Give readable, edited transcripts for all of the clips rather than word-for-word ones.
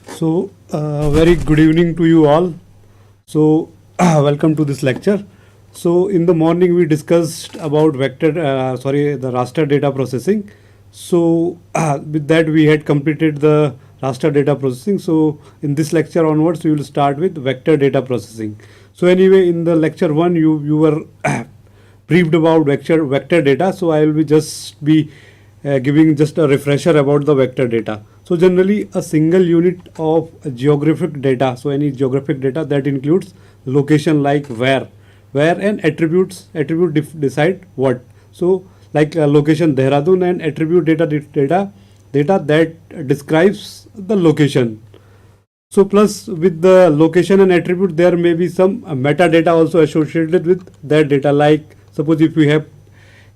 Very good evening to you all. Welcome to this lecture. So, in the morning we discussed about the raster data processing. With that we had completed the raster data processing. So, in this lecture onwards, we will start with vector data processing. So, anyway, in the lecture one, you were briefed about vector data. So, I will be giving just a refresher about the vector data. So generally a single unit of geographic data, so any geographic data that includes location like where and attribute decide what. So like location Dehradun and attribute data that describes the location. So plus with the location and attribute there may be some metadata also associated with that data, like suppose if we have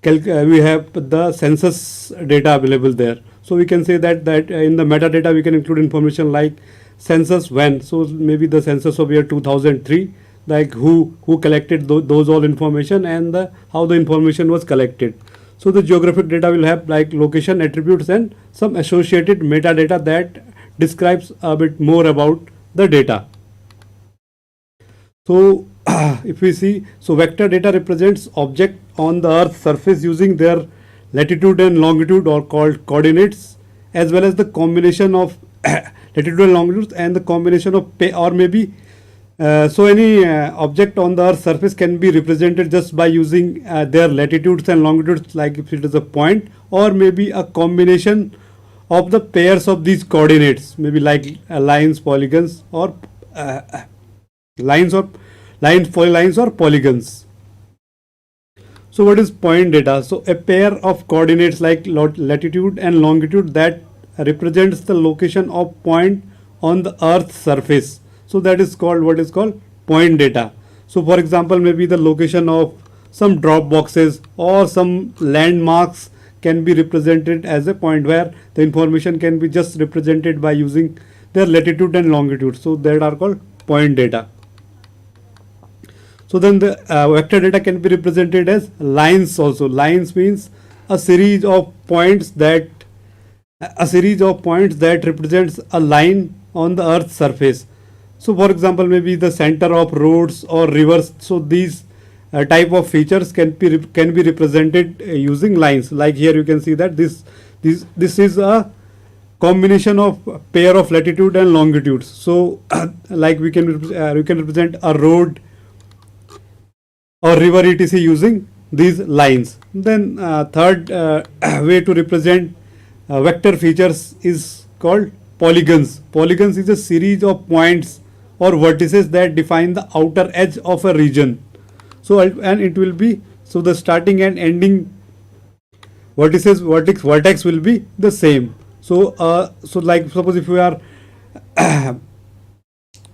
the census data available there. So we can say that in the metadata we can include information like census when. So maybe the census of year 2003, like who collected those all information and how the information was collected. So the geographic data will have like location, attributes and some associated metadata that describes a bit more about the data. So if we see, so vector data represents object on the Earth's surface using their latitude and longitude, or called coordinates, as well as the combination of latitude and longitude and the combination of any object on the Earth's surface can be represented just by using their latitudes and longitudes, like if it is a point, or maybe a combination of the pairs of these coordinates, maybe like lines, polygons, or lines or polygons. So what is point data? So a pair of coordinates like latitude and longitude that represents the location of point on the Earth's surface. So that is called what is called point data. So for example, maybe the location of some drop boxes or some landmarks can be represented as a point, where the information can be just represented by using their latitude and longitude. So that are called point data. So then the vector data can be represented as lines also. Lines means a series of points that represents a line on the Earth's surface. So for example, maybe the center of roads or rivers. So these type of features can be represented using lines. Like here you can see that this is a combination of pair of latitude and longitudes. So like we can represent a road or river etc. using these lines. Then third way to represent vector features is called polygons. Polygons is a series of points or vertices that define the outer edge of a region. So and it will be, so the starting and ending vertex will be the same. So like suppose if we are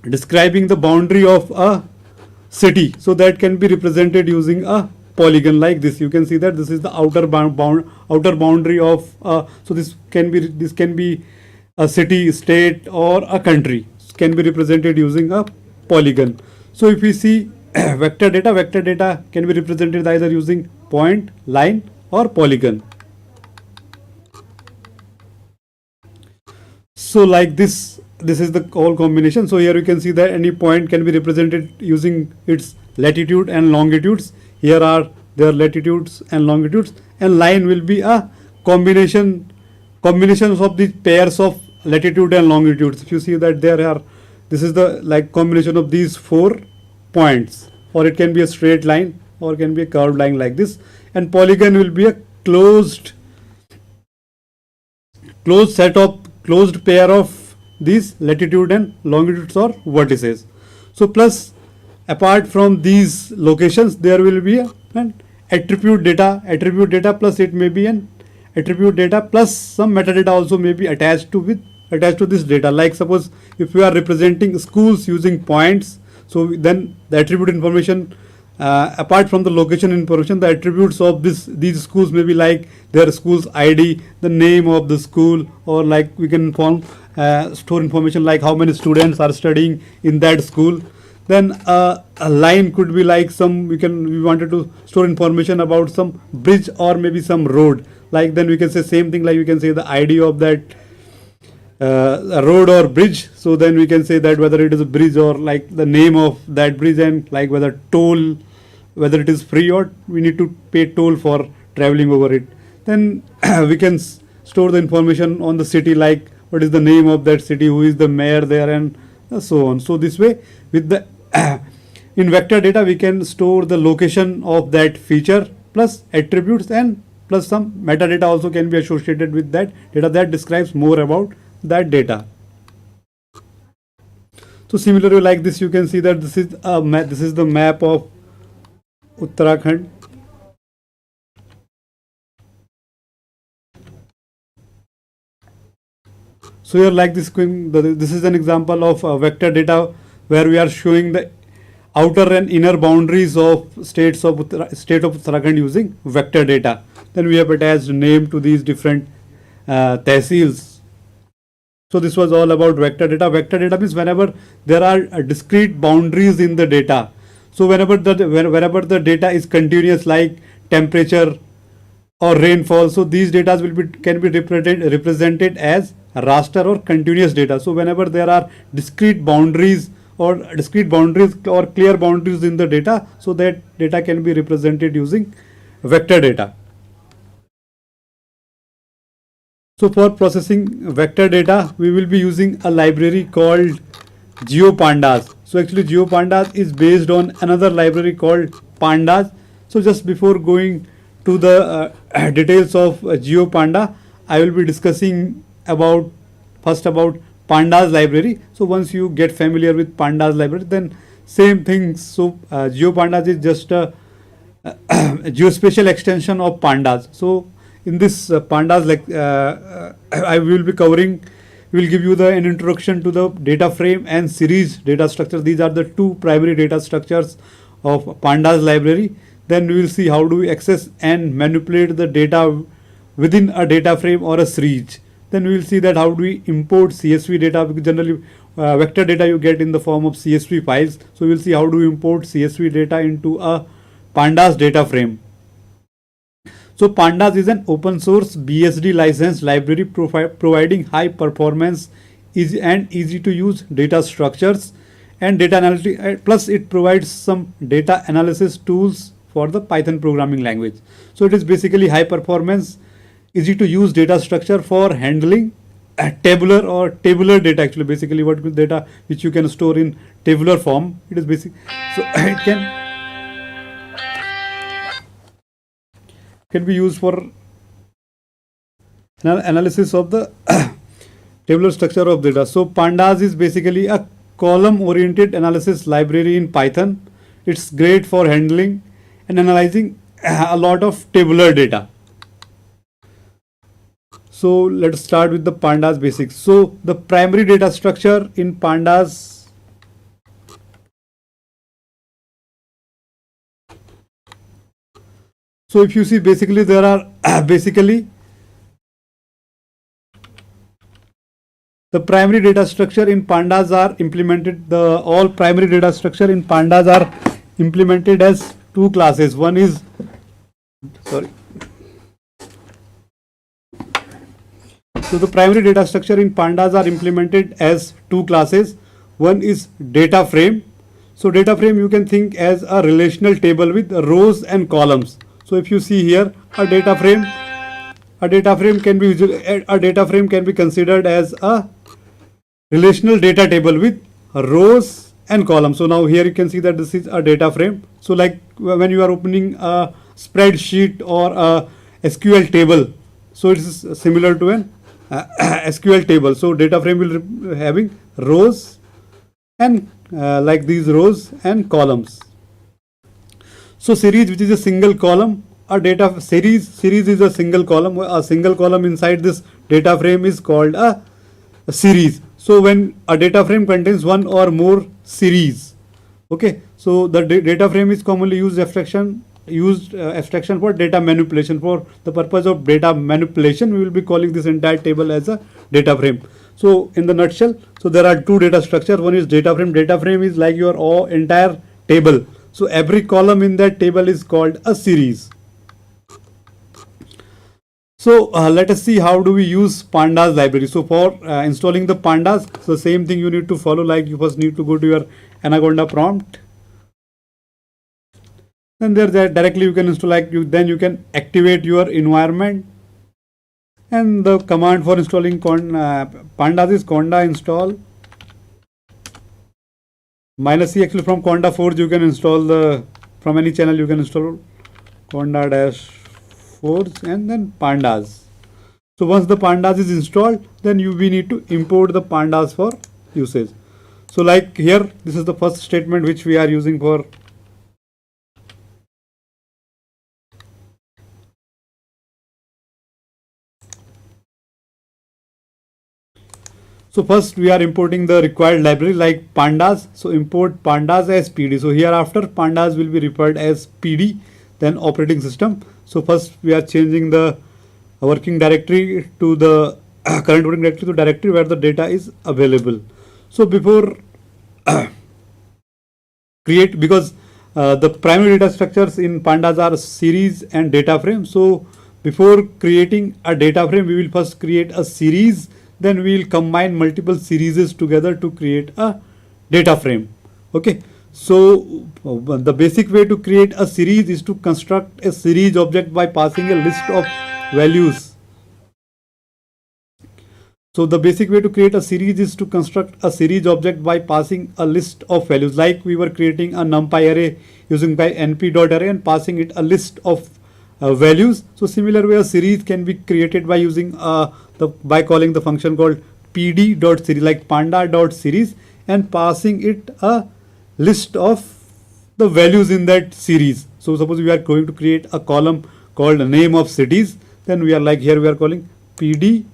describing the boundary of a city, so that can be represented using a polygon like this. You can see that this is the outer boundary of so this can be a city, state, or a country. Can be represented using a polygon. So if we see vector data can be represented either using point, line, or polygon. So like this is the whole combination. So here you can see that any point can be represented using its latitude and longitudes. Here are their latitudes and longitudes, and line will be a combinations of these pairs of latitude and longitudes. If you see that this is the like combination of these 4 points, or it can be a straight line or can be a curved line like this. And polygon will be a closed pair of these latitude and longitudes or vertices. So plus apart from these locations, there will be an attribute data plus it may be an attribute data plus some metadata also may be attached to this data. Like suppose if we are representing schools using points, so then the attribute information apart from the location information, the attributes of these schools may be like their school's ID, the name of the school, or like we can store information like how many students are studying in that school. Then a line could be like we wanted to store information about some bridge or maybe some road. Like then we can say same thing, like we can say the ID of that a road or bridge, so then we can say that whether it is a bridge or like the name of that bridge, and like whether toll, whether it is free or we need to pay toll for traveling over it. Then we can store the information on the city, like what is the name of that city, who is the mayor there, and so on. So this way, with the in vector data, we can store the location of that feature plus attributes, and plus some metadata also can be associated with that data that describes more about that data. So similarly, like this, you can see that this is a map. This is the map of Uttarakhand. So here, like this, this is an example of vector data where we are showing the outer and inner boundaries of state of Uttarakhand using vector data. Then we have attached name to these different tehsils. So this was all about vector data. Vector data means whenever there are discrete boundaries in the data. So whenever the data is continuous, like temperature or rainfall, so these data can be represented as raster or continuous data. So whenever there are discrete boundaries or clear boundaries in the data, so that data can be represented using vector data. So for processing vector data, we will be using a library called GeoPandas. So actually GeoPandas is based on another library called Pandas. So just before going to the details of GeoPanda, I will be discussing first about Pandas library. So once you get familiar with Pandas library, then same things. So GeoPandas is just a geospatial extension of Pandas. So in this Pandas, I will be covering, will give you an introduction to the data frame and series data structure. These are the two primary data structures of Pandas library. Then we will see how do we access and manipulate the data within a data frame or a series. Then we will see that how do we import CSV data, because generally vector data you get in the form of CSV files. So we will see how do we import CSV data into a Pandas data frame. So Pandas is an open source BSD licensed library providing high performance easy to use data structures and data analytics. Plus it provides some data analysis tools for the Python programming language. So it is basically high performance, easy to use data structure for handling tabular data. Actually, basically what data which you can store in tabular form. It is basic. So it can be used for analysis of the tabular structure of data. So Pandas is basically a column oriented analysis library in Python. It's great for handling and analyzing a lot of tabular data. So let's start with the Pandas basics. So the primary data structure in Pandas So if you see, basically there are the primary data structure in Pandas are implemented. All primary data structure in Pandas are implemented as two classes. One is So the primary data structure in Pandas are implemented as two classes. One is data frame. So data frame you can think as a relational table with rows and columns. So if you see here, a data frame can be considered as a relational data table with rows and columns. So now here you can see that this is a data frame. So like when you are opening a spreadsheet or a SQL table, so it is similar to an SQL table. So data frame will be having rows and like these rows and columns. So series, which is a single column, series is a single column. A single column inside this data frame is called a series. So when a data frame contains one or more series, okay. So the data frame is commonly used abstraction for data manipulation. For the purpose of data manipulation, we will be calling this entire table as a data frame. So in the nutshell, so there are two data structures. One is data frame. Data frame is like your entire table. So every column in that table is called a series. So let us see how do we use pandas library. So for installing the pandas, so same thing you need to follow, like you first need to go to your anaconda prompt. Then there directly you can install, like then you can activate your environment. And the command for installing pandas is conda install -c. Actually from conda forge you can install from any channel you can install conda dash forge and then pandas. So once the pandas is installed, then we need to import the pandas for usage. So like here, this is the first statement which we are using for So first we are importing the required library like pandas. So import pandas as PD. So hereafter pandas will be referred as PD, then operating system. So first we are changing the working directory to the current working directory to directory where the data is available. So before create, because the primary data structures in pandas are series and data frame. So before creating a data frame, we will first create a series. Then we will combine multiple series together to create a data frame. Okay. So the basic way to create a series is to construct a series object by passing a list of values. So the basic way to create a series is to construct a series object by passing a list of values, like we were creating a numpy array using by np.array and passing it a list of values. So similar way a series can be created by using by calling the function called pd.series, like panda.series, and passing it a list of the values in that series. So suppose we are going to create a column called name of cities, then we are like here we are calling pd.series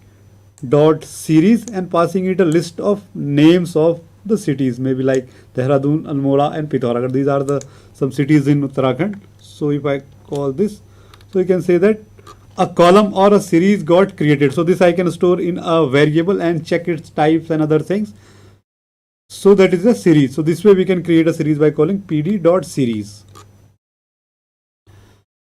and passing it a list of names of the cities, maybe like Dehradun, Almora and Pithoragarh. These are some cities in Uttarakhand. So if I call this, so you can say that a column or a series got created. So this I can store in a variable and check its types and other things. So that is a series. So this way we can create a series by calling pd.series.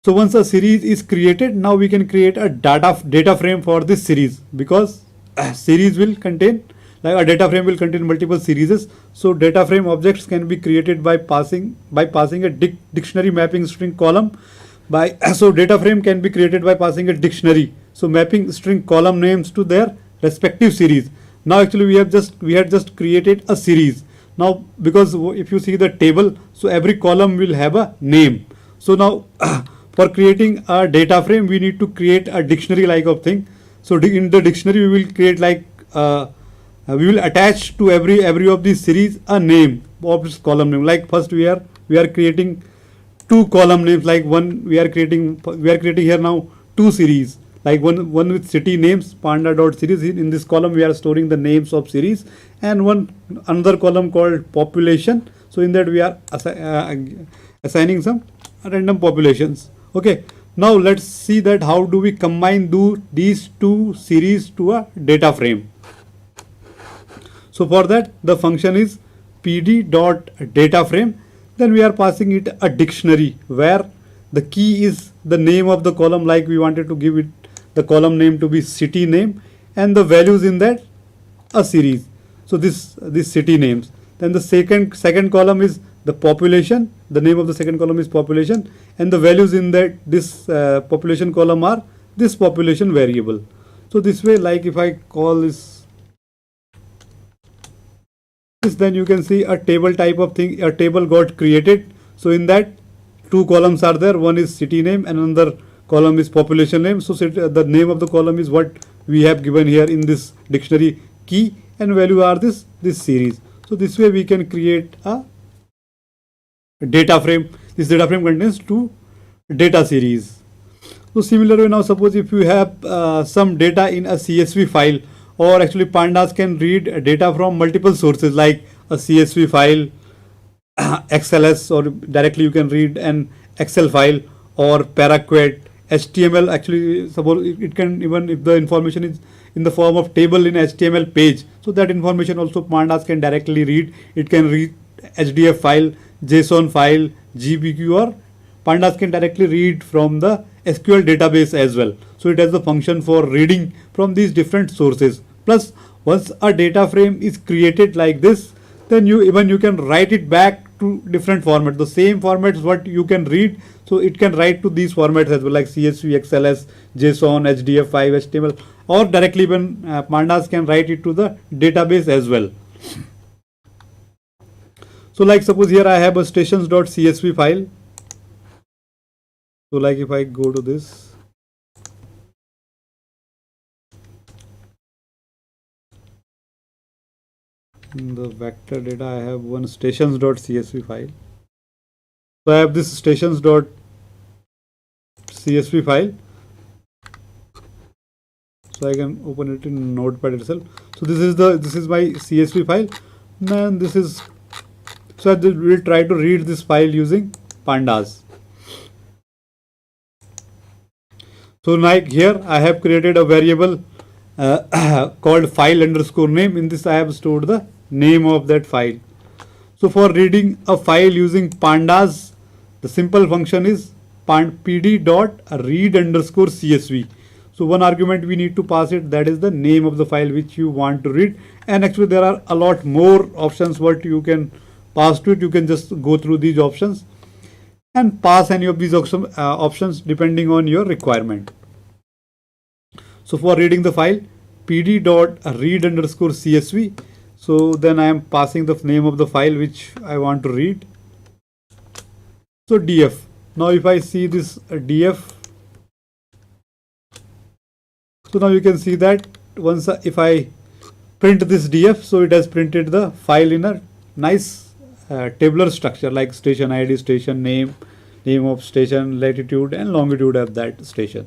So once a series is created, now we can create a data frame for this series, because a series will contain, like a data frame will contain multiple series. So data frame objects can be created by passing a dictionary mapping string column. So data frame can be created by passing a dictionary, so mapping string column names to their respective series. Now actually we had just created a series. Now because if you see the table, so every column will have a name. So now for creating a data frame, we need to create a dictionary like of thing. So in the dictionary we will create like we will attach to every of these series a name of this column name. Like first we are creating two column names, like one we are creating here now two series, like one with city names panda.series. In this column we are storing the names of series, and another column called population. So in that we are assigning some random populations. Okay, now let's see that how do we combine these two series to a data frame. So for that the function is pd.dataframe. Then we are passing it a dictionary where the key is the name of the column, like we wanted to give it the column name to be city name, and the values in that a series. So this city names. Then the second column is the population. The name of the second column is population, and the values in this population column are this population variable. So this way, like if I call this, then you can see a table type of thing, a table got created. So in that two columns are there, one is city name and another column is population name. So the name of the column is what we have given here in this dictionary key, and value are this series. So this way we can create a data frame. This data frame contains two data series. So similarly, now suppose if you have some data in a CSV file, or actually pandas can read data from multiple sources like a CSV file, XLS, or directly you can read an Excel file or paraquet, HTML. Actually suppose it can, even if the information is in the form of table in HTML page, so that information also pandas can directly read. It can read HDF file, JSON file, GPQ or Pandas can directly read from the SQL database as well. So it has the function for reading from these different sources. Plus, once a data frame is created like this, then you can write it back to different formats. The same formats what you can read, so it can write to these formats as well, like CSV, XLS, JSON, HDF5, HTML, or directly even Pandas can write it to the database as well. So like suppose here I have a stations.csv file. So like if I go to this, in the vector data I have one stations.csv file. So I have this stations.csv file. So I can open it in Notepad itself. So this is my CSV file, and this is, so I will try to read this file using Pandas. So like here I have created a variable called file underscore name. In this I have stored the name of that file. So for reading a file using Pandas, the simple function is pd.read underscore csv. So one argument we need to pass it, that is the name of the file which you want to read. And actually there are a lot more options what you can pass to it. You can just go through these options and pass any of these options depending on your requirement. So for reading the file, pd.read underscore csv. So then I am passing the name of the file which I want to read. So df. Now if I see this df, so now you can see that once if I print this df, so it has printed the file in a nice tabular structure, like station ID, station name, name of station, latitude and longitude of that station.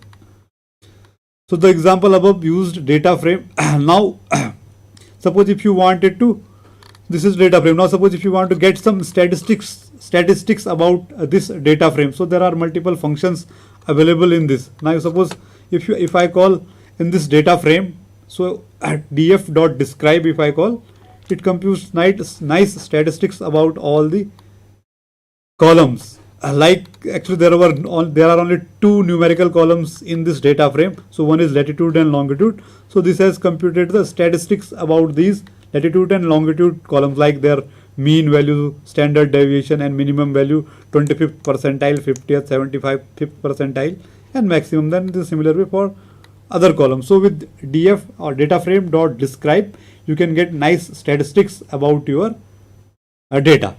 So the example above used data frame. Now suppose if you wanted to, this is data frame. Now suppose if you want to get some statistics about this data frame, so there are multiple functions available in this. Now suppose if I call in this data frame, so at df.describe, if I call, it computes nice statistics about all the columns. Like actually there are only two numerical columns in this data frame. So one is latitude and longitude. So this has computed the statistics about these latitude and longitude columns, like their mean value, standard deviation and minimum value, 25th percentile, 50th, 75th percentile and maximum. Then the similar way for other columns. So with df or data frame dot describe, you can get nice statistics about your data.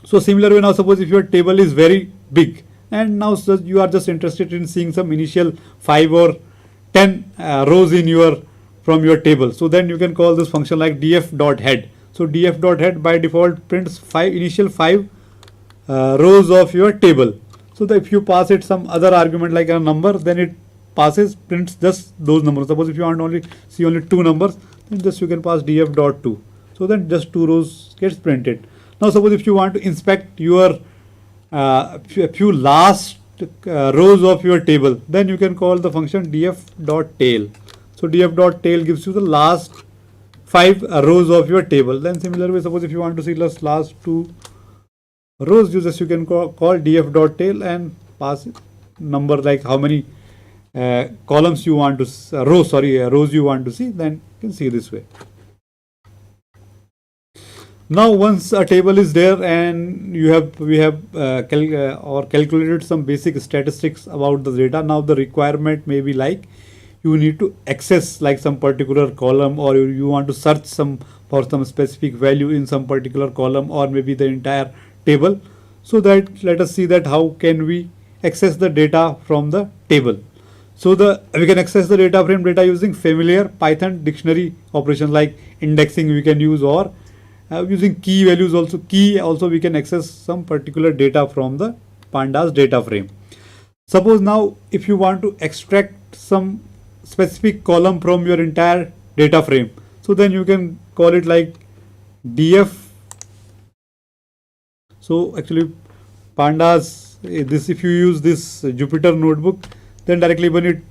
So similar way, now suppose if your table is very big and now you are just interested in seeing some initial 5 or 10 rows in from your table. So then you can call this function like df.head. So df.head by default prints initial 5 rows of your table. So that if you pass it some other argument like a number, then it prints just those numbers. Suppose if you want only see only 2 numbers, then just you can pass df.2. So then just 2 rows gets printed. Now suppose if you want to inspect your few last rows of your table, then you can call the function df.tail. So df.tail gives you the last 5 rows of your table. Then similar way, suppose if you want to see the last 2 rows, you can call df.tail and pass number like how many columns you want to rows you want to see. Then you can see this way. Now once a table is there and we have calculated some basic statistics about the data. Now the requirement may be like you need to access like some particular column, or you want to search for some specific value in some particular column, or maybe the entire table. So that let us see that how can we access the data from the table. So we can access the data frame data using familiar Python dictionary operations like indexing we can use, or using key values also. Also we can access some particular data from the Pandas data frame. Suppose now if you want to extract some specific column from your entire data frame, so then you can call it like df. So actually Pandas, this if you use this Jupyter notebook, then directly when it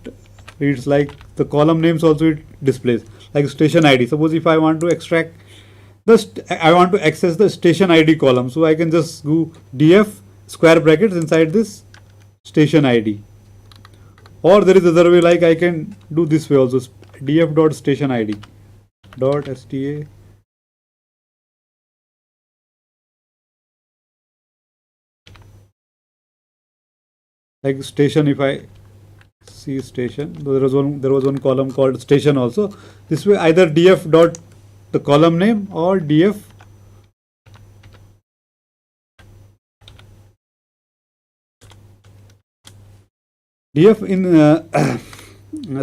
reads like the column names also it displays like station ID. Suppose if I want to extract I want to access the station ID column, so I can just go df square brackets inside this station ID. Or there is other way, like I can do this way also, df dot station ID dot sta like station. If I see station, there was one column called station also. This way either df dot the column name or df in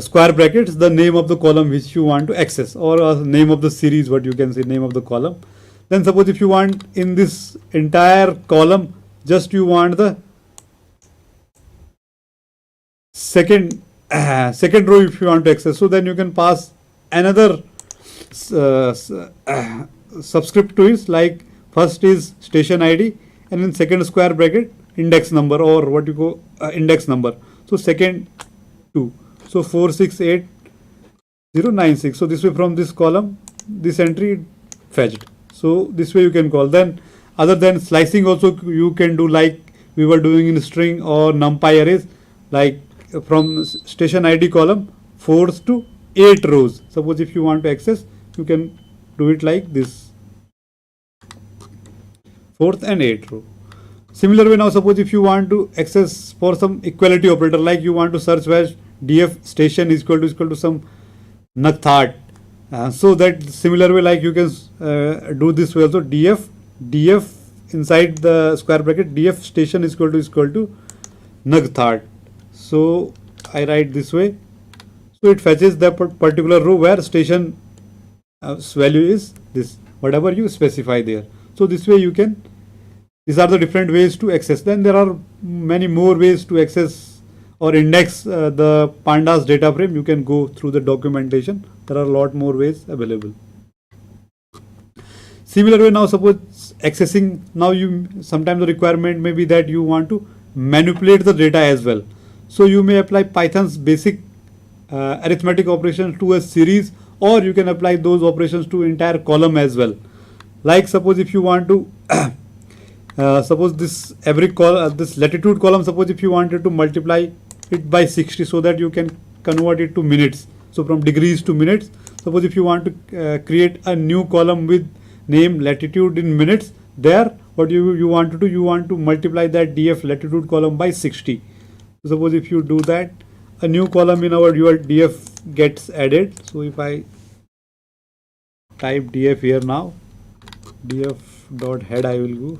square brackets the name of the column which you want to access, or name of the series, what you can say, name of the column. Then suppose if you want in this entire column just you want the second row if you want to access, so then you can pass another subscript to it, like first is station ID and in second square bracket index number, or what you go index number. So second 2, so 468096. So this way from this column this entry fetched. So this way you can call. Then other than slicing also you can do, like we were doing in string or numpy arrays, like from station ID column 4 to 8 rows. Suppose if you want to access, you can do it like this, 4th and 8th row. Similar way, now suppose if you want to access for some equality operator, like you want to search where df station is equal to some nakthat. So that similar way, like you can do this way also, df inside the square bracket df station is equal to nakthat. So I write this way, so it fetches the particular row where station value is this, whatever you specify there. So this way you can, these are the different ways to access. Then there are many more ways to access or index the pandas data frame. You can go through the documentation. There are a lot more ways available. Similar way, now suppose accessing, now you sometimes the requirement may be that you want to manipulate the data as well. So you may apply Python's basic arithmetic operations to a series, or you can apply those operations to entire column as well. Like suppose if you want to suppose this this latitude column, suppose if you wanted to multiply it by 60 so that you can convert it to minutes, so from degrees to minutes. Suppose if you want to create a new column with name latitude in minutes, there what you want to do, you want to multiply that df latitude column by 60. So suppose if you do that, a new column in your df gets added. So if I type df here now, df dot head, I will go.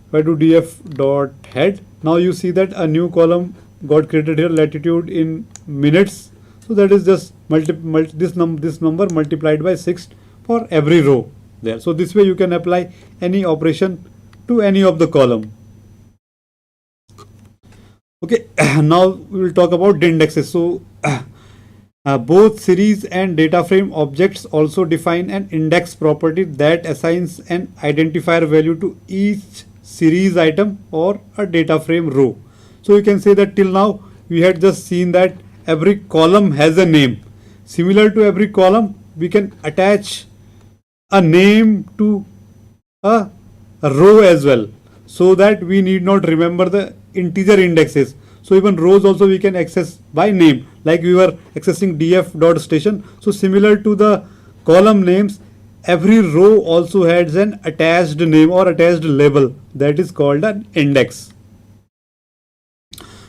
If I do df dot head, now you see that a new column got created here, latitude in minutes. So that is just this number multiplied by 6 for every row there. So this way you can apply any operation to any of the column. Okay, now we will talk about the indexes. So both series and data frame objects also define an index property that assigns an identifier value to each series item or a data frame row. So you can say that till now we had just seen that every column has a name. Similar to every column, we can attach a name to a row as well, so that we need not remember the integer indexes. So even rows also we can access by name, like we were accessing df dot station. So similar to the column names, every row also has an attached name or attached label that is called an index.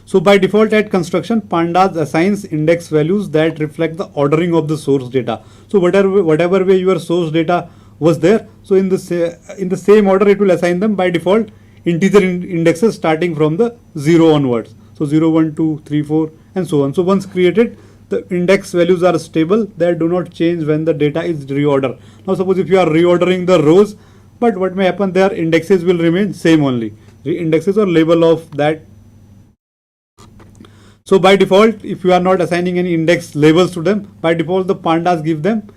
So by default at construction, pandas assigns index values that reflect the ordering of the source data. So whatever way your source data was there, so in the same order it will assign them by default integer indexes starting from the 0 onwards. So 0, 1, 2, 3, 4 and so on. So once created, the index values are stable, they do not change when the data is reordered. Now suppose if you are reordering the rows, but what may happen, their indexes will remain same only, the indexes or label of that. So by default, if you are not assigning any index labels to them, by default the pandas give them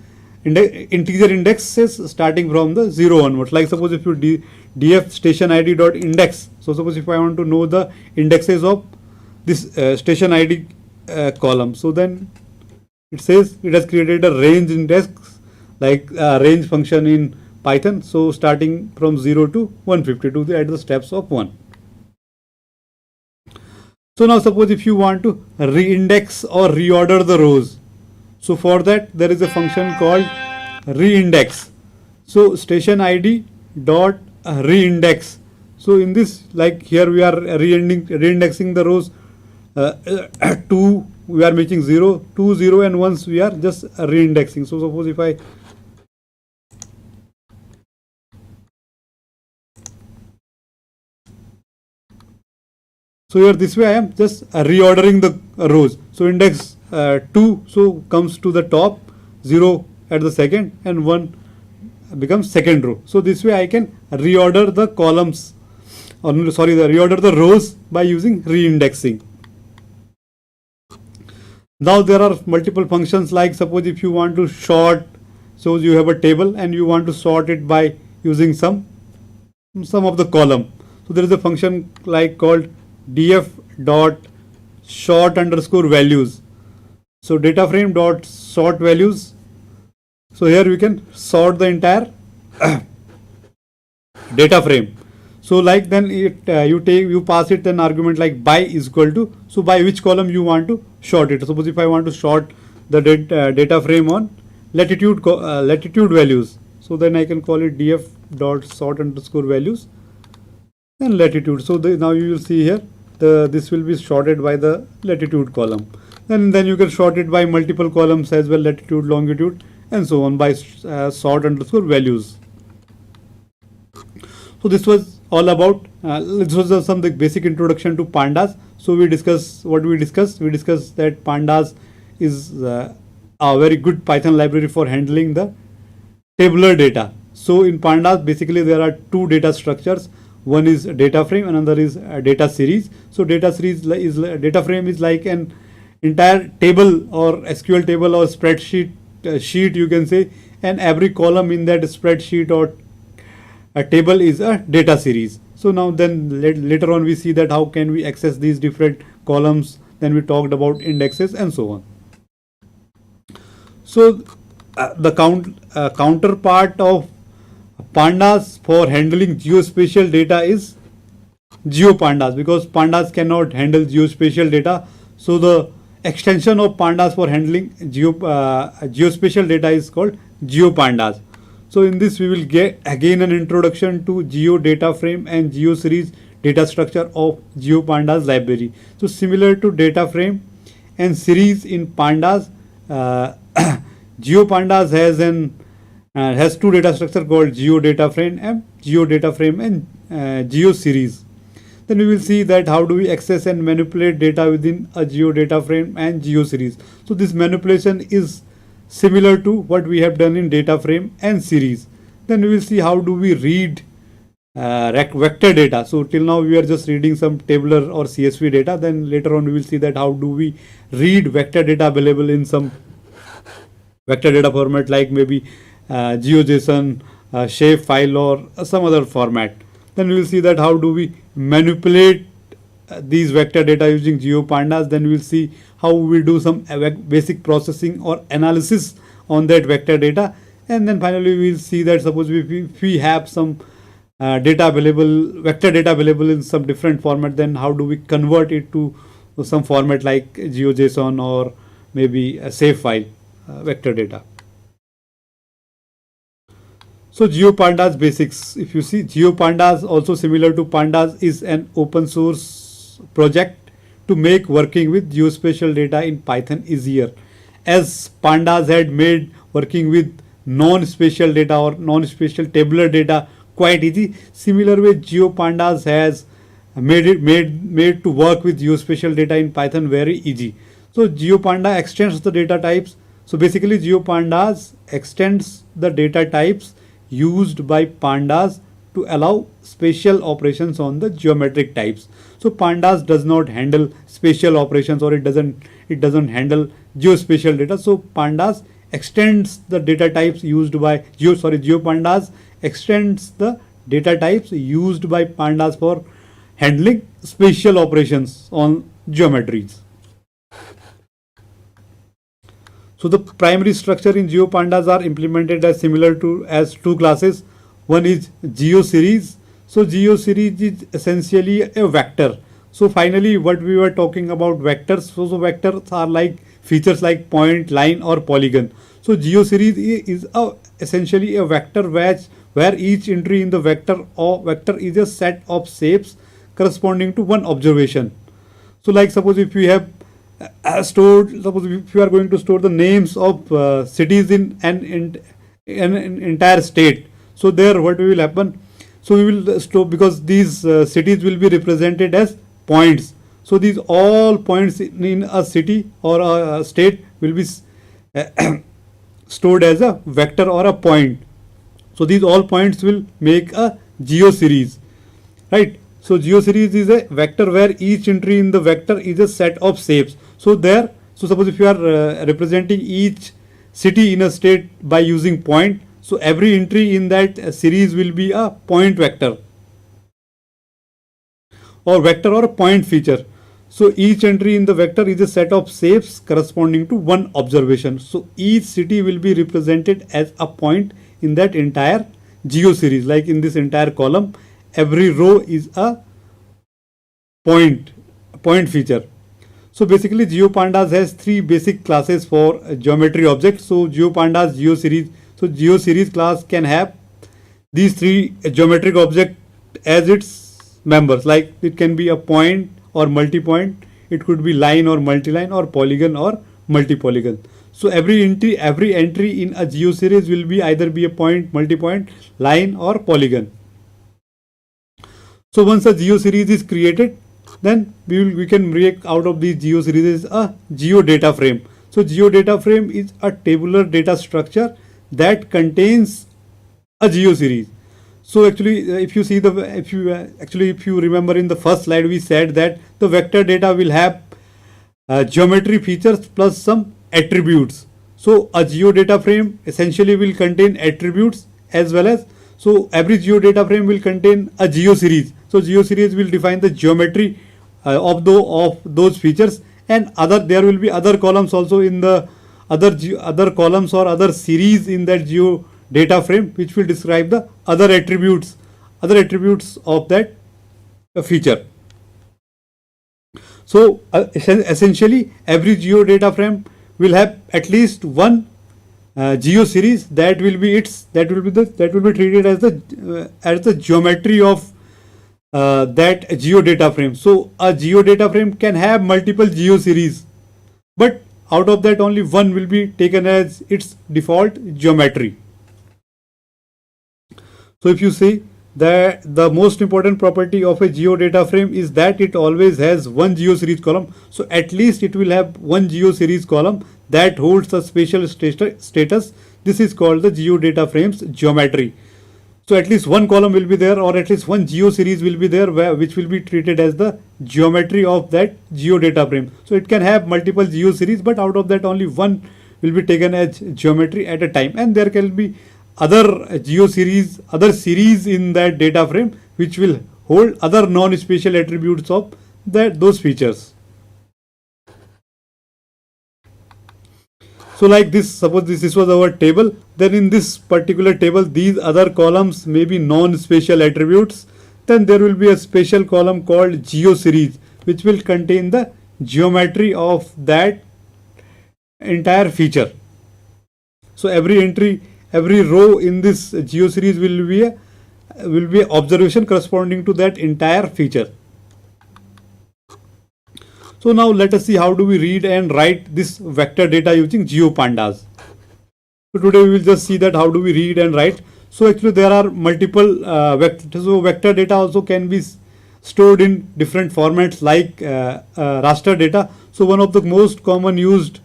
integer indexes starting from the 0 onwards. Like suppose if you df station id dot index, so suppose if I want to know the indexes of this station id column, so then it says it has created a range index like range function in Python. So starting from 0 to 152 at the steps of 1. So now suppose if you want to reindex or reorder the rows. So for that there is a function called reindex. So station ID dot reindex. So in this, like here we are reindexing the rows 2, we are making 0, 2, 0 and 1s we are just reindexing. So suppose if I so here this way I am just reordering the rows. So index 2 so comes to the top, 0 at the second and 1 becomes second row. So this way I can reorder the columns, or sorry, reorder the rows by using reindexing. Now there are multiple functions, like suppose if you want to sort, so you have a table and you want to sort it by using some of the column. So there is a function like called df dot sort underscore values. So data frame dot sort values. So here we can sort the entire data frame. So like then it you pass it an argument like by is equal to, so by which column you want to sort it. Suppose if I want to sort the data frame on latitude values, so then I can call it df dot sort underscore values and latitude. So now you will see here this will be sorted by the latitude column. Then you can sort it by multiple columns as well, latitude, longitude and so on, by sort underscore values. So this was all about this was some basic introduction to pandas. So we discussed that pandas is a very good Python library for handling the tabular data. So in pandas basically there are two data structures. One is data frame, another is data series. So data frame is like an entire table or SQL table or spreadsheet sheet you can say, and every column in that spreadsheet or a table is a data series. So now then later on we see that how can we access these different columns. Then we talked about indexes and so on. So the counterpart of pandas for handling geospatial data is GeoPandas, because pandas cannot handle geospatial data. So the extension of pandas for handling geospatial data is called GeoPandas. So in this we will get again an introduction to geo data frame and geo series data structure of GeoPandas library. So similar to data frame and series in pandas, GeoPandas has two data structure called geo data frame and geo series. Then we will see that how do we access and manipulate data within a geo data frame and geo series. So this manipulation is similar to what we have done in data frame and series. Then we will see how do we read vector data. So till now we are just reading some tabular or CSV data. Then later on we will see that how do we read vector data available in some vector data format, like maybe GeoJSON, shape file or some other format. Then we will see that how do we manipulate these vector data using GeoPandas. Then we will see how we do some basic processing or analysis on that vector data. And then finally we will see that suppose if we have some vector data available in some different format, then how do we convert it to some format like GeoJSON or maybe a shape file vector data. So GeoPandas basics, if you see, GeoPandas also similar to pandas is an open source project to make working with geospatial data in Python easier, as pandas had made working with non-spatial data or non-spatial tabular data quite easy. Similar way, GeoPandas has made to work with geospatial data in Python very easy. So GeoPanda extends the data types. So basically GeoPandas extends the data types used by pandas to allow spatial operations on the geometric types. So pandas does not handle spatial operations, or it doesn't handle geospatial data. So pandas extends the data types used by GeoPandas extends the data types used by pandas for handling spatial operations on geometries. So the primary structure in GeoPandas are implemented as similar to as two classes. One is Geo series. So Geo series is essentially a vector. So finally, what we were talking about vectors. So vectors are like features like point, line, or polygon. So Geo series is essentially a vector where each entry in the vector is a set of shapes corresponding to one observation. So like suppose if we have suppose if you are going to store the names of cities in an entire state. So there what will happen? So we will store, because these cities will be represented as points. So these all points in a city or a state will be stored as a vector or a point. So these all points will make a geo series, right? So geo series is a vector where each entry in the vector is a set of shapes. So suppose if you are representing each city in a state by using point, so every entry in that series will be a point vector or a point feature. So each entry in the vector is a set of shapes corresponding to one observation. So each city will be represented as a point in that entire geo series. Like in this entire column, every row is a point feature. So basically GeoPandas has three basic classes for geometry objects. So GeoPandas Geo series. So Geo series class can have these three geometric objects as its members. Like it can be a point or multi-point. It could be line or multi-line, or polygon or multi-polygon. So every entry in a geo series will be either be a point, multi-point, line, or polygon. So once a geo series is created, then we can make out of these geo series a geo data frame. So geo data frame is a tabular data structure that contains a geo series. So actually, if you remember in the first slide, we said that the vector data will have geometry features plus some attributes. So a geo data frame essentially will contain attributes as well as, so every geo data frame will contain a geo series. So geo series will define the geometry of those features, and there will be other columns also in the other columns or other series in that geo data frame, which will describe the other attributes of that feature. So essentially every geo data frame will have at least one geo series that will be treated as the geometry of that geo data frame. So a geo data frame can have multiple geo series, but out of that only one will be taken as its default geometry. So if you see that the most important property of a geo data frame is that it always has one geo series column. So at least it will have one geo series column that holds a special status. This is called the geo data frame's geometry. So at least one column will be there, or at least one geo series will be there, which will be treated as the geometry of that geo data frame. So it can have multiple geo series, but out of that only one will be taken as geometry at a time, and there can be other series in that data frame which will hold other non-spatial attributes of those features. So like this, suppose this was our table, then in this particular table these other columns may be non-spatial attributes. Then there will be a special column called geo series which will contain the geometry of that entire feature. So every row in this geo series will be a observation corresponding to that entire feature. So now let us see how do we read and write this vector data using GeoPandas. So today we will just see that how do we read and write. So actually there are multiple vectors. So vector data also can be stored in different formats like raster data. So one of the most common used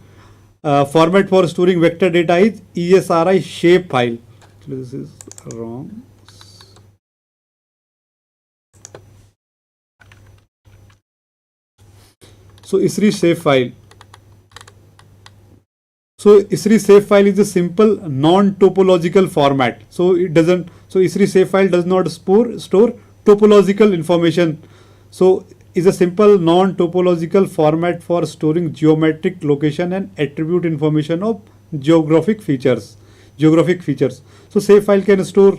format for storing vector data is ISRI shapefile. This is wrong. So ISRI shapefile. So ISRI shapefile is a simple non-topological format. So ISRI shapefile does not store topological information. So is a simple non-topological format for storing geometric location and attribute information of geographic features. So save file can store,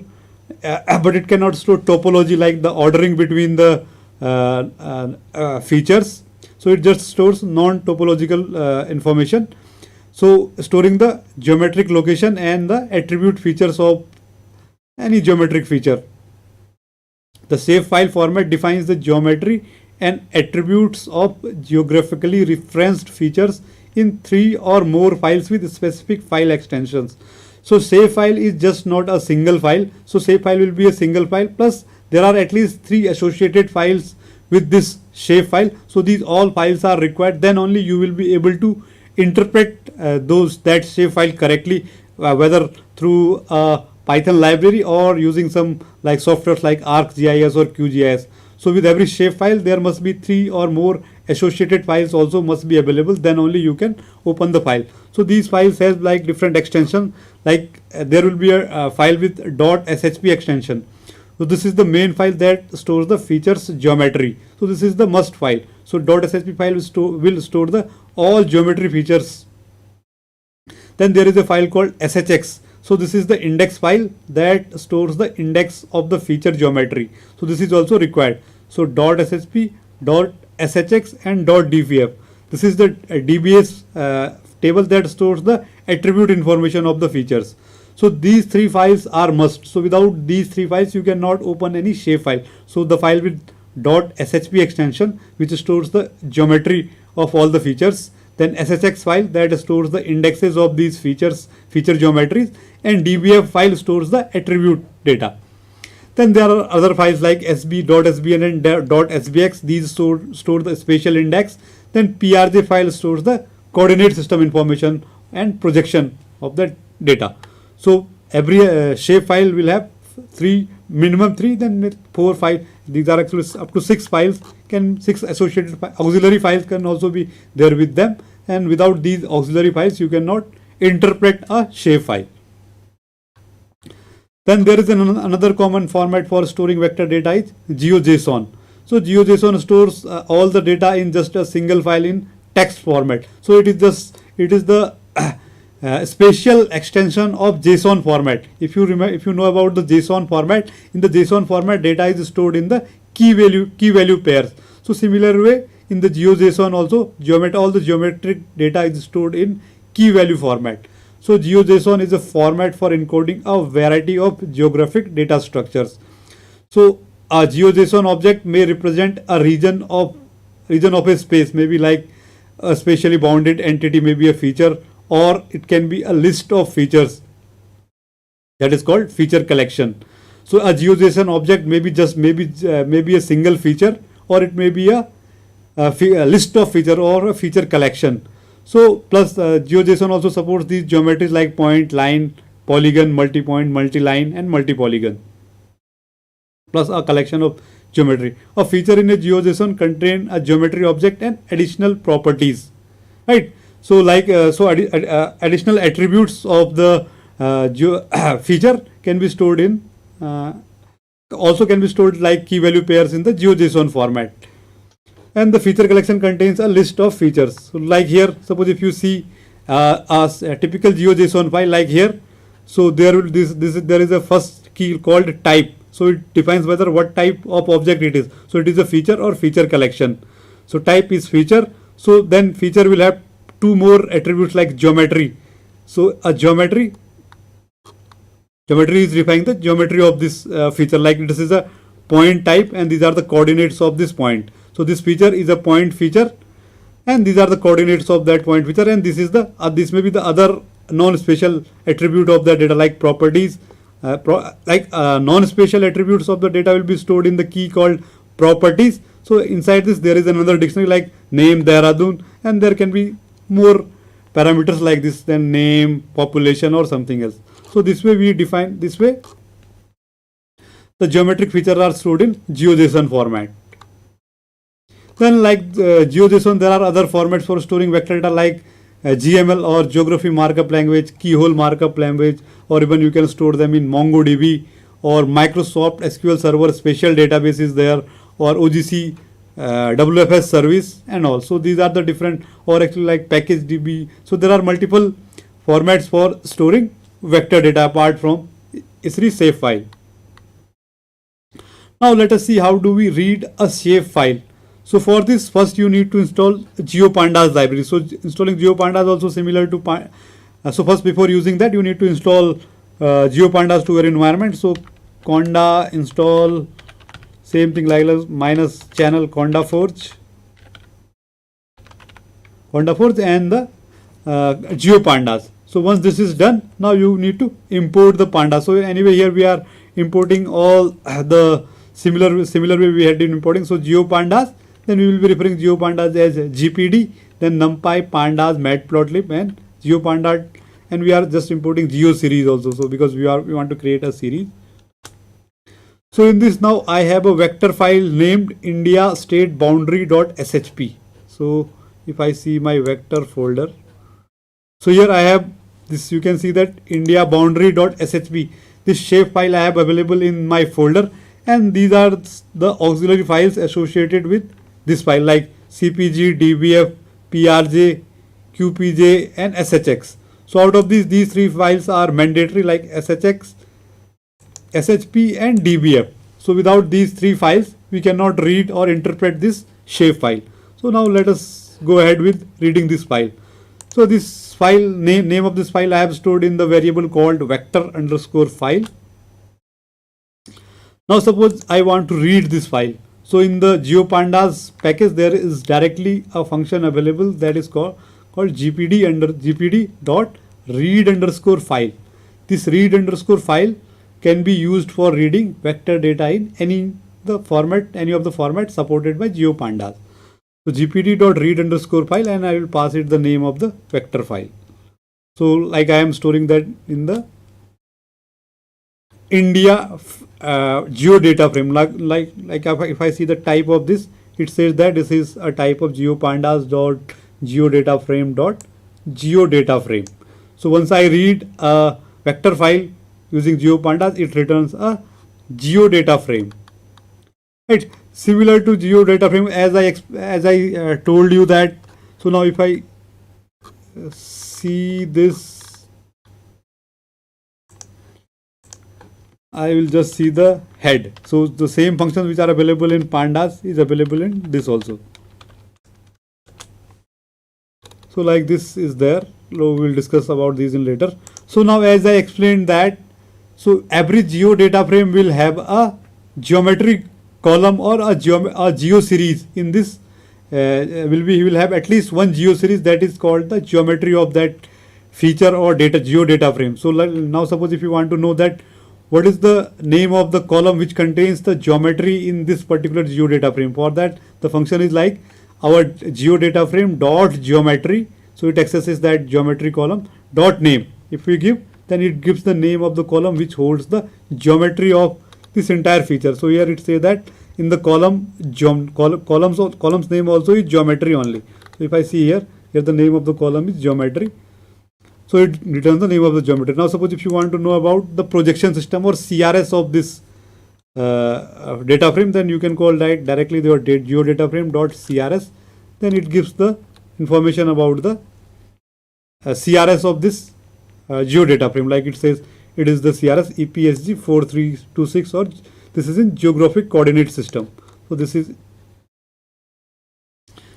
but it cannot store topology like the ordering between the features. So it just stores non-topological information. So storing the geometric location and the attribute features of any geometric feature. The save file format defines the geometry and attributes of geographically referenced features in 3 or more files with specific file extensions. So save file is just not a single file. So save file will be a single file, plus there are at least 3 associated files with this save file. So these all files are required. Then only you will be able to interpret that save file correctly, whether through a Python library or using some like softwares like ArcGIS or QGIS. So with every shape file, there must be 3 or more associated files also must be available. Then only you can open the file. So these files have like different extension. Like there will be a file with .shp extension. So this is the main file that stores the features geometry. So this is the must file. So .shp file will store the all geometry features. Then there is a file called shx. So this is the index file that stores the index of the feature geometry. So this is also required. So .shp, .shx and .dpf. This is the DBS table that stores the attribute information of the features. So these 3 files are must. So without these 3 files, you cannot open any shape file. So the file with .shp extension, which stores the geometry of all the features. Then shx file that stores the indexes of these feature geometries, and dbf file stores the attribute data. Then there are other files like sb.sbn and .sbx. These store the spatial index. Then prj file stores the coordinate system information and projection of the data. So every shape file will have minimum 3, then 4, 5. These are actually up to 6 files. 6 associated auxiliary files can also be there with them. And without these auxiliary files, you cannot interpret a shape file. Then there is another common format for storing vector data is GeoJSON. So GeoJSON stores all the data in just a single file in text format. So it is the spatial extension of JSON format. If you know about the JSON format, in the JSON format, data is stored in the key value pairs. So similar way, in the GeoJSON also, all the geometric data is stored in key value format. So GeoJSON is a format for encoding a variety of geographic data structures. So a GeoJSON object may represent a region of a space, maybe like a spatially bounded entity, maybe a feature, or it can be a list of features. That is called feature collection. So a GeoJSON object may be a single feature, or it may be a list of feature or a feature collection. So plus GeoJSON also supports these geometries like point, line, polygon, multi-point, multi-line and multi-polygon, plus a collection of geometry. A feature in a GeoJSON contain a geometry object and additional properties, right? So like additional attributes of the feature can be stored in also can be stored like key value pairs in the GeoJSON format. And the feature collection contains a list of features. So like here, suppose if you see a typical GeoJSON file like here, so there is a first key called type. So it defines whether what type of object it is. So it is a feature or feature collection. So type is feature. So then feature will have 2 more attributes like geometry. So a geometry is defining the geometry of this feature. Like this is a point type, and these are the coordinates of this point. So this feature is a point feature, and these are the coordinates of that point feature, and this is this may be the other non-spatial attribute of the data like properties. Non-spatial attributes of the data will be stored in the key called properties. So inside this there is another dictionary like name, Dehradun, and there can be more parameters like this, then name, population or something else. So this way we define, this way the geometric features are stored in GeoJSON format. Then like GeoJSON, there are other formats for storing vector data like GML or geography markup language, keyhole markup language, or even you can store them in MongoDB or Microsoft SQL Server spatial database is there, or OGC WFS service and all. So these are the different, or actually like package DB. So there are multiple formats for storing vector data apart from ISRI shape file. Now let us see how do we read a shape file. So for this, first you need to install GeoPandas library. So installing GeoPandas also similar to so first, before using that, you need to install GeoPandas to your environment. So conda install, same thing like minus channel conda forge and the GeoPandas. So once this is done, now you need to import the pandas. So anyway, here we are importing all the similar way we had been importing. So GeoPandas, then we will be referring GeoPandas as GPD, then NumPy, Pandas, Matplotlib, and GeoPanda, and we are just importing Geo series also. So because we want to create a series. So in this, now I have a vector file named India state boundary.shp. So if I see my vector folder, so here I have this, you can see that India boundary.shp. This shape file I have available in my folder, and these are the auxiliary files associated with this file like CPG, DBF, PRJ, QPJ, and SHX. So out of these three files are mandatory, like SHX, SHP, and DBF. So without these three files, we cannot read or interpret this shape file. So now let us go ahead with reading this file. So this file name of this file I have stored in the variable called vector_file. Now suppose I want to read this file. So in the GeoPandas package, there is directly a function available that is called gpd.read_file. This read_file can be used for reading vector data in any of the formats supported by GeoPandas. So gpd.read_file, and I will pass it the name of the vector file. So like I am storing that in the India geodata frame. Like if I see the type of this, it says that this is a type of GeoPandas.geodata frame. So once I read a vector file using GeoPandas, it returns a geodata frame. Right, similar to geodata frame as I told you that. So now if I see this, I will just see the head. So the same functions which are available in Pandas is available in this also. So like this is there. So we will discuss about these in later. So now as I explained that, so every geodata frame will have a geometry column or a geo series. In this we will have at least one geo series that is called the geometry of that feature or geodata frame. So now suppose if you want to know that what is the name of the column which contains the geometry in this particular geodata frame, for that the function is like our geodata frame dot geometry. So it accesses that geometry column dot name. If we give, then it gives the name of the column which holds the geometry of this entire feature. So here it says that in the columns name also is geometry only. So if I see here the name of the column is geometry. So it returns the name of the geometry. Now suppose if you want to know about the projection system or CRS of this data frame, then you can call that directly your geodata frame dot CRS. Then it gives the information about the CRS of this geodata frame. Like it says it is the CRS EPSG 4326, or this is in geographic coordinate system. So this is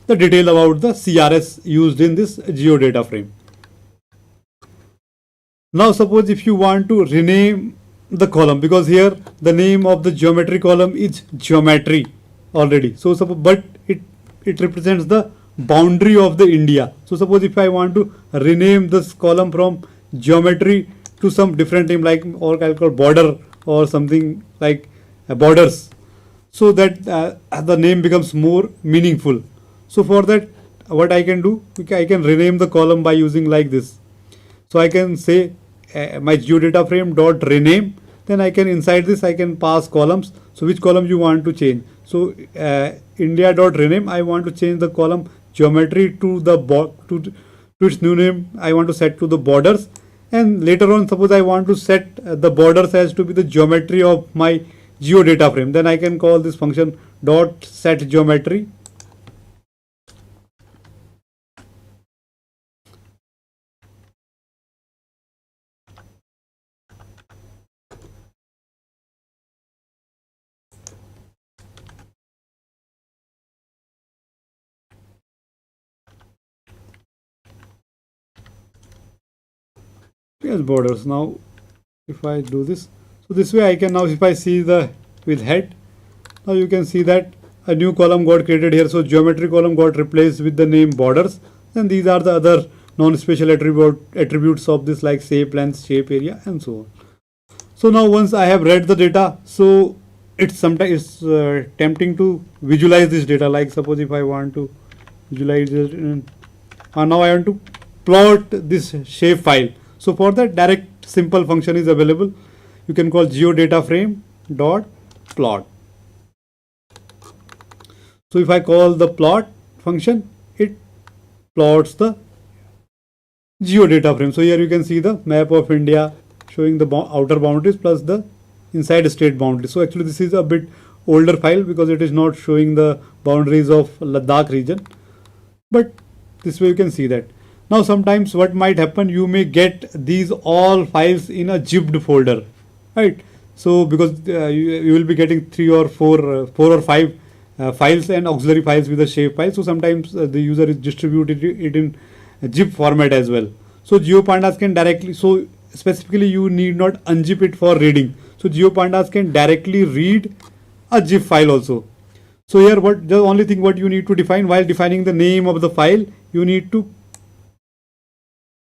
the detail about the CRS used in this geodata frame. Now suppose if you want to rename the column, because here the name of the geometry column is geometry already. So suppose, but it represents the boundary of the India. So suppose if I want to rename this column from geometry to some different name, like, or I'll call border or something like borders, so that the name becomes more meaningful. So for that, what I can do, I can rename the column by using like this. So I can say my geodata frame dot rename. Then I can, inside this I can pass columns. So which column you want to change? So India dot rename, I want to change the column geometry to the to its new name. I want to set to the borders, and later on suppose I want to set the borders as to be the geometry of my geodata frame. Then I can call this function dot set geometry. as borders. Now if I do this, so this way I can now, if I see the with head, now you can see that a new column got created here. So geometry column got replaced with the name borders, and these are the other non-special attributes of this, like shape, length, shape, area, and so on. So now once I have read the data, so it's sometimes tempting to visualize this data. Like suppose if I want to visualize it, now I want to plot this shape file. So for that, direct simple function is available. You can call geodataFrame dot plot. So if I call the plot function, it plots the geodata frame. So here you can see the map of India showing the outer boundaries plus the inside state boundaries. So actually this is a bit older file because it is not showing the boundaries of Ladakh region, but this way you can see that. Now sometimes what might happen, you may get these all files in a zipped folder, right? So because you will be getting three or four or five files and auxiliary files with a shape file. So sometimes the user is distributed it in zip format as well. So GeoPandas can directly, so specifically you need not unzip it for reading. So GeoPandas can directly read a zip file also. So here what the only thing what you need to define while defining the name of the file, you need to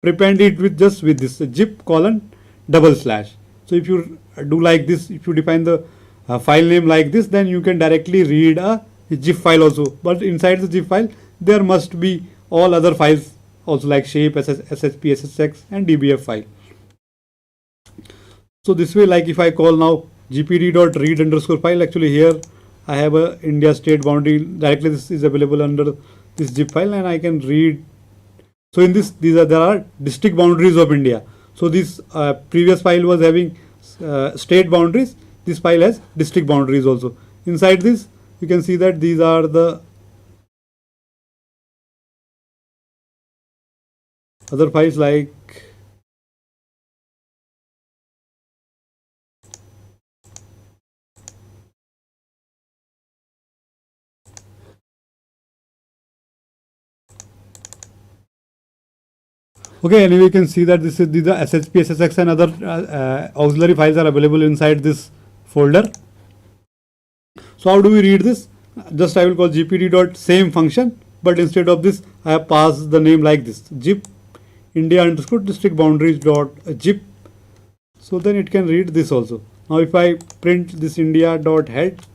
prepend it with just with this zip : /. So if you do like this, if you define the file name like this, then you can directly read a zip file also. But inside the zip file, there must be all other files also, like shape, SSP, SSX, and DBF file. So this way, like if I call now gpd.read_file, actually here I have a India state boundary directly. This is available under this zip file, and I can read. So in this, there are district boundaries of India. So this previous file was having state boundaries. This file has district boundaries also. Inside this, you can see that these are the other files like okay, anyway you can see that these are SHP, SSX and other auxiliary files are available inside this folder. So how do we read this? Just I will call gpd.same function, but instead of this I have passed the name like this, zip India_district boundaries.zip. So then it can read this also. Now if I print this India.head,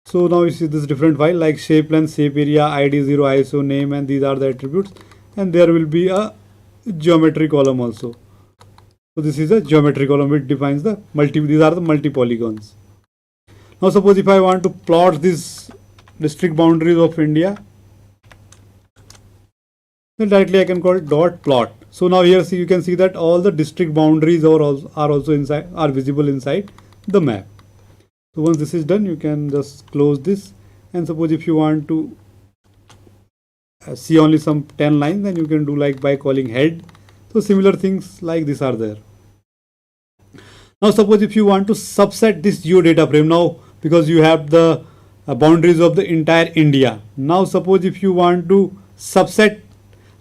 so now you see this different file like shape, length, shape, area, ID 0, ISO, name, and these are the attributes, and there will be a geometry column also. So this is a geometry column which defines the these are the multi polygons. Now suppose if I want to plot this district boundaries of India, then directly I can call dot plot. So now here you can see that all the district boundaries are also inside, are visible inside the map. So once this is done, you can just close this, and suppose if you want to see only some 10 lines, then you can do like by calling head. So similar things like this are there. Now suppose if you want to subset this geodata frame, now because you have the boundaries of the entire India. Now suppose if you want to subset,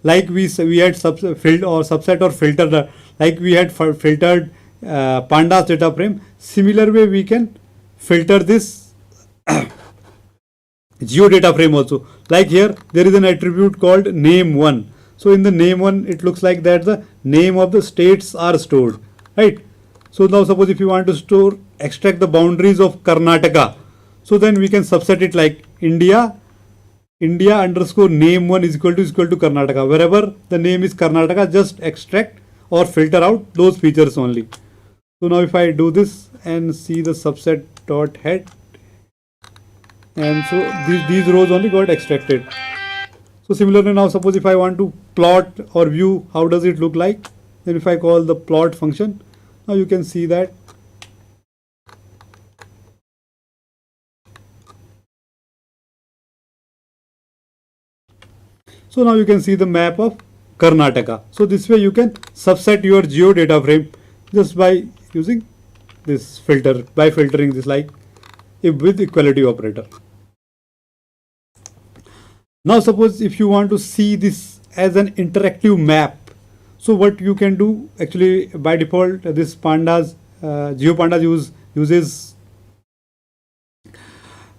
like we had subset or filter, like we had filtered pandas data frame. Similar way we can filter this geodata frame also. Like here there is an attribute called name1. So in the name1 it looks like that the name of the states are stored, right? So now suppose if you want to extract the boundaries of Karnataka, so then we can subset it like India underscore name1 is equal to Karnataka. Wherever the name is Karnataka, just extract or filter out those features only. So now if I do this and see the subset dot head, and so these rows only got extracted. So similarly, now suppose if I want to plot or view how does it look like, then if I call the plot function, now you can see that so now you can see the map of Karnataka. So this way you can subset your geodata frame just by using this filter, by filtering this like with equality operator. Now suppose if you want to see this as an interactive map, So what you can do, actually by default this pandas GeoPandas uses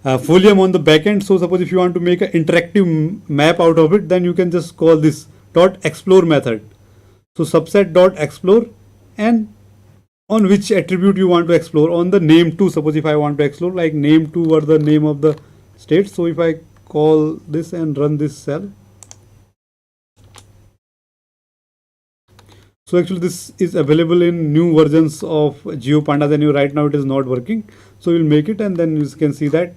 Folium on the backend. So suppose if you want to make an interactive map out of it, then you can just call this dot explore method. So subset dot explore, and on which attribute you want to explore, on the name 2. Suppose if I want to explore like name 2 or the name of the state. So if I call this and run this cell, so actually this is available in new versions of GeoPandas, and right now it is not working. So we'll make it, and then you can see that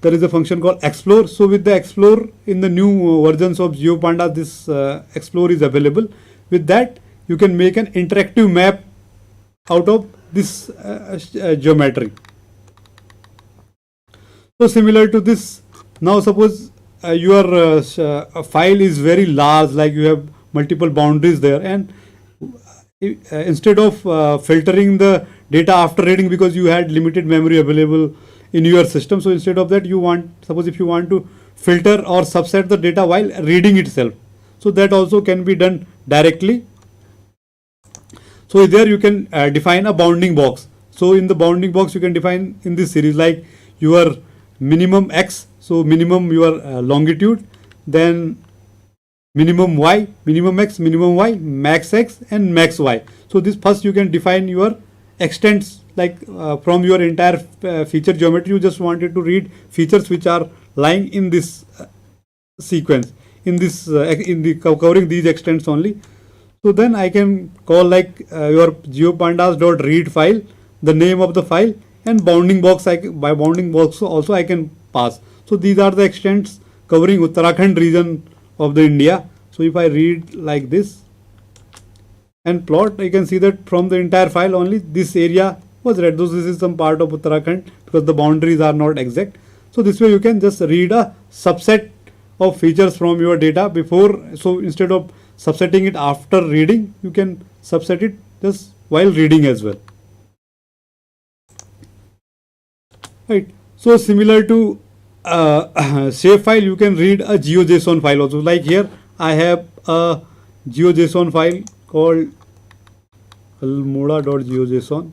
there is a function called explore. So with the explore in the new versions of GeoPandas, this explore is available. With that you can make an interactive map out of this geometry. So similar to this, now suppose your file is very large, like you have multiple boundaries there, and instead of filtering the data after reading, because you had limited memory available in your system, so instead of that you want, suppose if you want to filter or subset the data while reading itself, so that also can be done directly. So there you can define a bounding box. So in the bounding box you can define in this series like your minimum x, so minimum your longitude, then minimum y, minimum x, minimum y, max x and max y. So this first you can define your extents, like from your entire feature geometry you just wanted to read features which are lying in this sequence, in this in the covering these extents only. So then I can call like your geopandas.read file, the name of the file, and bounding box. By bounding box also I can pass. So these are the extents covering Uttarakhand region of the India. So if I read like this and plot, I can see that from the entire file only this area was read. Though this is some part of Uttarakhand because the boundaries are not exact. So this way you can just read a subset of features from your data before. So instead of subsetting it after reading, you can subset it just while reading as well. Right. So similar to shapefile, you can read a GeoJSON file also. Like here I have a GeoJSON file called almoda.geojson.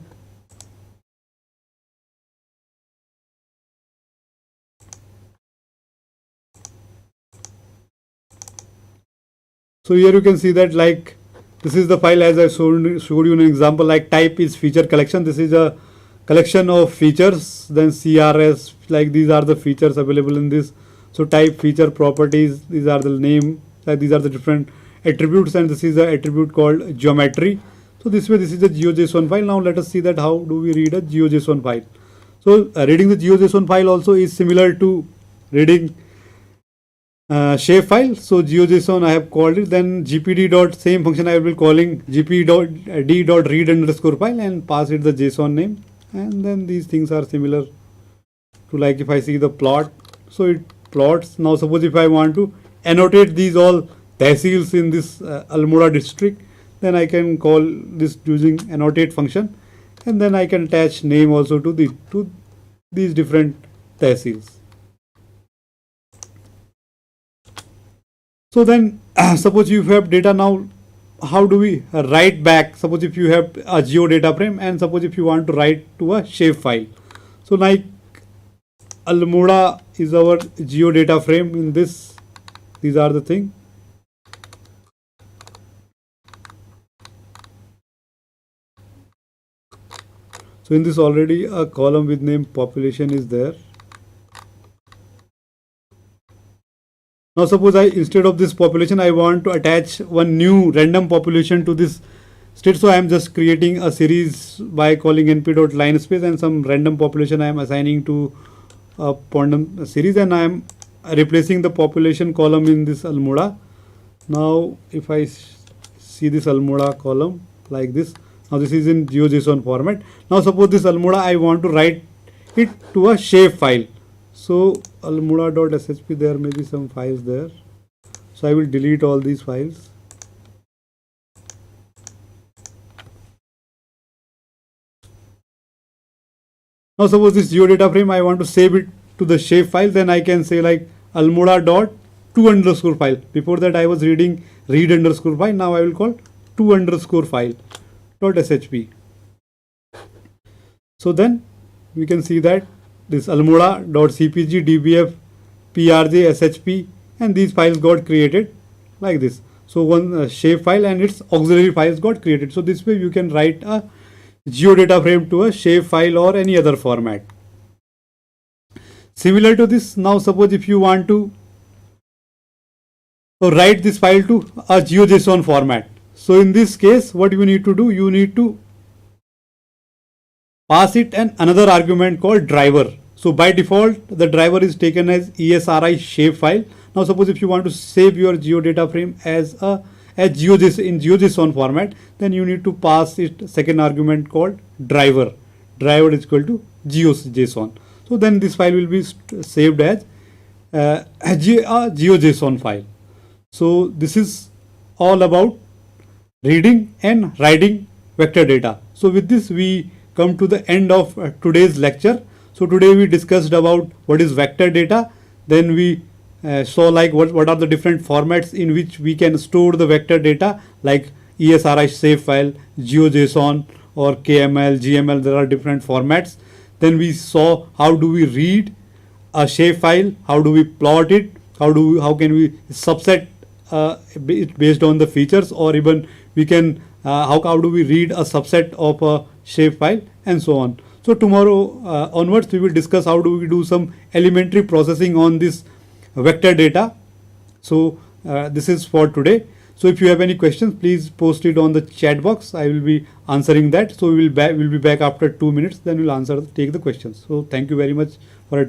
So here you can see that like this is the file as I showed you an example, like type is feature collection. This is a collection of features, then CRS, like these are the features available in this. So type, feature, properties, these are the name, like these are the different attributes, and this is the attribute called geometry. So this way this is the GeoJSON file. Now let us see that how do we read a GeoJSON file. So reading the GeoJSON file also is similar to reading shapefile. So GeoJSON I have called it, then gpd dot same function I will be calling gpd dot read underscore file and pass it the JSON name, and then these things are similar to like if I see the plot, so it plots. Now suppose if I want to annotate these all tehsils in this Almora district, then I can call this using annotate function, and then I can attach name also to these different tehsils. So then suppose you have data. Now how do we write back? Suppose if you have a geo data frame, and suppose if you want to write to a shape file. So like Almoda is our geo data frame. In this, these are the thing. So in this already a column with name population is there. Now suppose instead of this population I want to attach one new random population to this state. So I am just creating a series by calling np.linespace, and some random population I am assigning to a quantum series, and I am replacing the population column in this Almoda. Now if I see this Almoda column like this, now this is in GeoJSON format. Now suppose this Almoda I want to write it to a shape file. So almoda.shp, there may be some files there. So I will delete all these files. Now suppose this geodata frame I want to save it to the shape file, then I can say like almoda dot 2 underscore file. Before that I was reading read underscore file. Now I will call 2 underscore file dot shp. So then we can see that this almoda.cpg, dbf, prj, shp, and these files got created like this. So one shape file and its auxiliary files got created. So this way you can write a geodata frame to a shape file or any other format. Similar to this, now suppose if you want to write this file to a GeoJSON format. So in this case, what you need to do, you need to pass it another argument called driver. So by default, the driver is taken as ESRI shapefile. Now suppose if you want to save your geodata frame as GeoJSON in GeoJSON format, then you need to pass it second argument called driver. Driver is equal to GeoJSON. So then this file will be saved as a GeoJSON file. So this is all about reading and writing vector data. So with this we come to the end of today's lecture. So today we discussed about what is vector data. Then we saw like what are the different formats in which we can store the vector data, like ESRI shapefile, GeoJSON or KML, GML. There are different formats. Then we saw how do we read a shapefile, how do we plot it, how can we subset it based on the features, or even we can how do we read a subset of a shapefile, and so on. So tomorrow onwards we will discuss how do we do some elementary processing on this vector data. So this is for today. So if you have any questions, please post it on the chat box. I will be answering that. So we'll be back after 2 minutes. Then we'll take the questions. So thank you very much for attending.